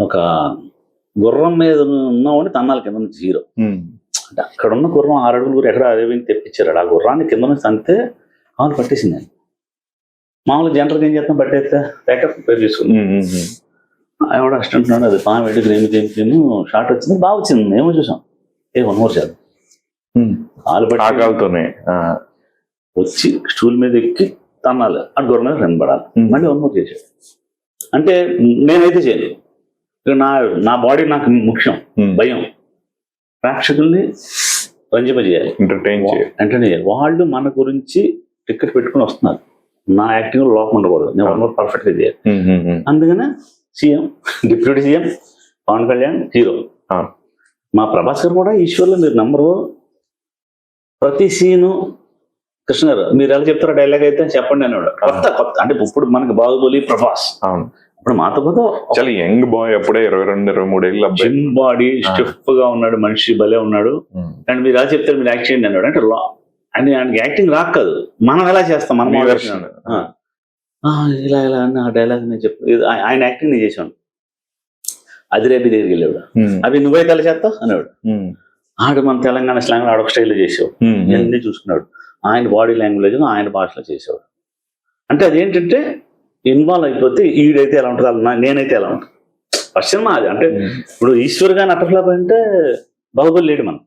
ఒక గుర్రం మీద ఉన్నవాడిని తన్నాలి కింద నుంచి హీరో. అంటే అక్కడ ఉన్న గుర్రం 6 అడుగులు కూడా ఎక్కడ అదేవిని తెప్పించారు. ఆ గుర్రాన్ని కింద నుంచి అంతే కాలు పట్టేసింది. నేను మామూలుగా జనరల్గా ఏం చేస్తాం, పట్టేస్తే బ్యాకప్ ప్రిపేర్ చేసుకున్నాను. ఎవడ అసిస్టెంట్ ఉన్నాడు, అది పాము వెళ్ళి క్రీమ్ షార్ట్ వచ్చింది, బాగా వచ్చింది. ఏమో చూసాం, 1 మోర్ చేద్దాం. కాలు పట్టి వచ్చి స్టూల్ మీద ఎక్కి తన్నాలి, అటు గుర్రం మీద వెనబడాలి, మళ్ళీ 1 మోర్ చేసాడు. అంటే నేనైతే చేయలేదు. నా బాడీ నాకు ముఖ్యం, భయం. ప్రేక్షకుల్ని రంజింపజేయాలి, ఎంటర్టైన్ చేయాలి. వాళ్ళు మన గురించి టికెట్ పెట్టుకుని వస్తున్నారు, నా యాక్టింగ్ లో లోపం ఉండకూడదు, నేను 1 మోర్ పర్ఫెక్ట్ గా చేయాలి. అందుకనే CM, deputy CM, Pawan Kalyan hero. మా ప్రభాస్ గారు కూడా ఈశ్వర్లో మీరు నంబరు. ప్రతి సీను కృష్ణ గారు మీరు ఎలా చెప్తారో డైలాగ్ అయితే చెప్పండి అనేవాడు. కొత్త అంటే ఇప్పుడు మనకి బాహుబలి ప్రభాస్, ఇప్పుడు మాతో పాటు చాలా యంగ్ బాయ్, అప్పుడే 22-23 ఏళ్ళ జిమ్ బాడీ, స్టిఫ్ గా ఉన్నాడు, మనిషి భలే ఉన్నాడు. అండ్ మీరు ఎలా చెప్తారు, మీరు యాక్ట్ చేయండి అన్నాడు. అంటే ఆయనకి యాక్టింగ్ రాక కాదు, మనం ఎలా చేస్తాం, మనం ఇలా ఇలా అని ఆ డైలాగ్ నేను చెప్పు, ఆయన యాక్టింగ్ నేను చేశాను. అదిరేపి దగ్గరికి వెళ్ళాడు, అవి నువ్వైతే ఎలా చేస్తావు అనేవాడు. ఆడు మన తెలంగాణ స్లాంగ్ ఆడొక స్టైల్లో చేసేవాడు, అన్నీ చూసుకున్నాడు. ఆయన బాడీ లాంగ్వేజ్ ఆయన భాషలో చేసేవాడు. అంటే అదేంటంటే ఇన్వాల్వ్ అయిపోతే ఈడైతే ఎలా ఉంటుంది, నేనైతే ఎలా ఉంటుంది. ఫస్ట్ సినిమా అది. అంటే ఇప్పుడు ఈశ్వర్ గాని అట్టఫ్లాప్ అంటే బాహుబలి లేడు మనం.